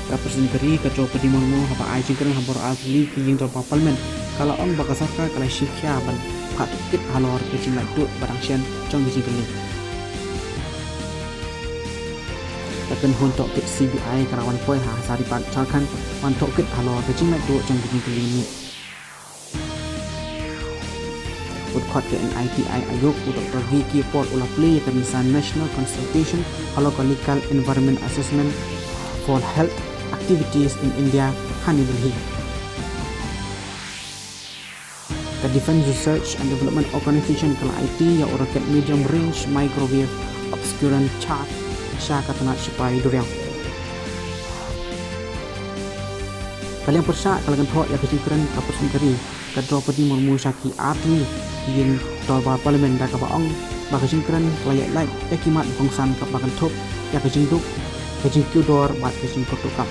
Kapus negeri ke Draupadi Murmu haba ai jingkren habor asli ki jing Draupadi Parliament kalau ong bakasaka kalau shikya ban pat kit halor ke jing tu barang sian chong di jingkren Takan hontok kit CBI karawan poi ha sari pat charkan hontok kit halor ke jing tu chong di jingkren ni Udkot ke NITI ayuk Dr. Vicky Port ulah play ke misan National Consultation Legal Environment Assessment for Health Activities in India Hani Delhi. The Defense Research and Development Organization kala IT ya rocket medium range microwave obscurant chart syaka tanat supaya duriang. Kalian persa kalian thok ya kecingkran kapus negeri ke Draupadi Murmu Shaki Atli yin Draupadi Parliament da ka baong ba kecingkran layak like ekimat bangsan ka bakan thok ya kecingduk kecingkudor bat kecingkotukap